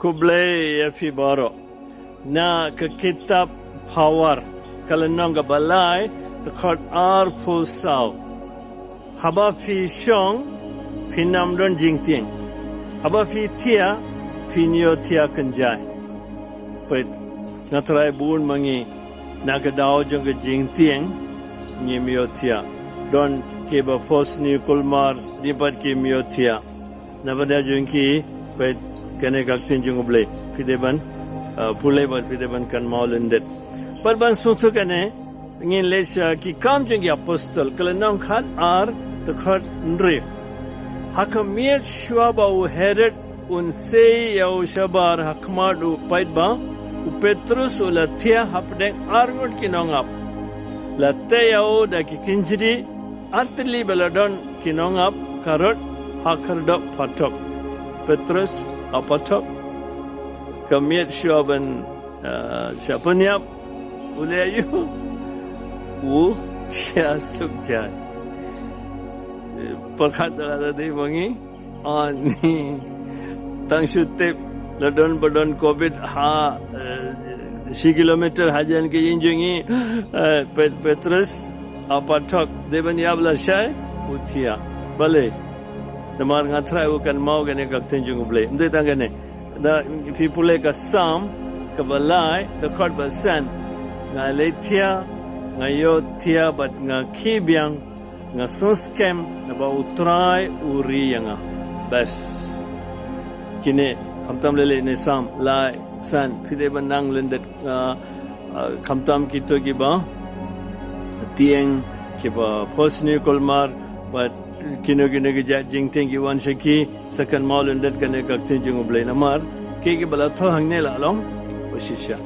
kublai ya fi baro na ke kitab power kalau nong ke balai tekot ar full sao haba fi shong fi nam don jing tieng haba fi tia fi nio tia kenjai pet natrai bun mangi na ke dao jong ke jing tieng ni mio tia don ke ba fos ni kulmar dipat ke mio tia na pada jong ki pet kene kaksin jung ble fideban pulai bat fideban kan maulendet perban sutu kene ngin lesha ki kam jung apostol kalenong khat ar the khat ndre hakamiet shwaba u heret un sei yau shabar hakmadu paidba u petrus ulathia hapdeng arngut kinongap latte yau da ki kinjri artli beladon kinongap karot hakardok patok petrus apatok kamiet syaban syapanyap ulayu dia sukjai perkat ada di wangi ani tang syutip ladon badon covid ha 10 kilometer hajan ke injungi petrus apatok deban yabla syai utia balik Namar ngatrai bukan mau kene kak tenjung boleh. Untuk tangan ni, dah pipulai ke sam ke balai dekat basan ngalai tia ngayo tia bat ngaki biang ngasuskem naba utrai uri yang bas. Kini kamtam lele ni sam lai san pide benang lendet kamtam kita kiba tiang kiba posni kolmar bat kino ke jing tengi wan shaki sakan maulun dat kane kak tenjung blay namar ke bala tho hangne la long posisha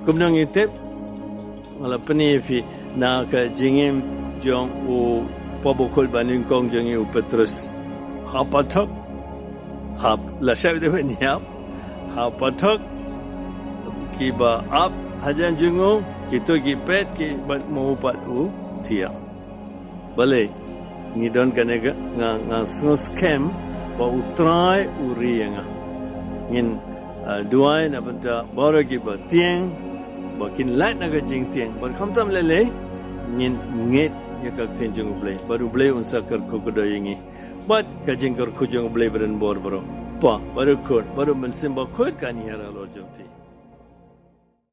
kumnang itep mala pani fi na ka jingim jong u pabokol banin kong jong u petrus hapathok hap la shaw de niap hapathok ki ba ap hajan jungo kito ki pet ki bat mo pat u thia bale ngidon kanega nga scam ba utrai urianga ngin duai na banta baragi ba tieng ba kin light na ga jing tieng ba khamtam lele ngin nget ya ka tenjung blai baru blai unsa kar ko ko doyingi bat ka jing kar khujung blai beren bor bro pa baru mensim ba khot kan yara lo joti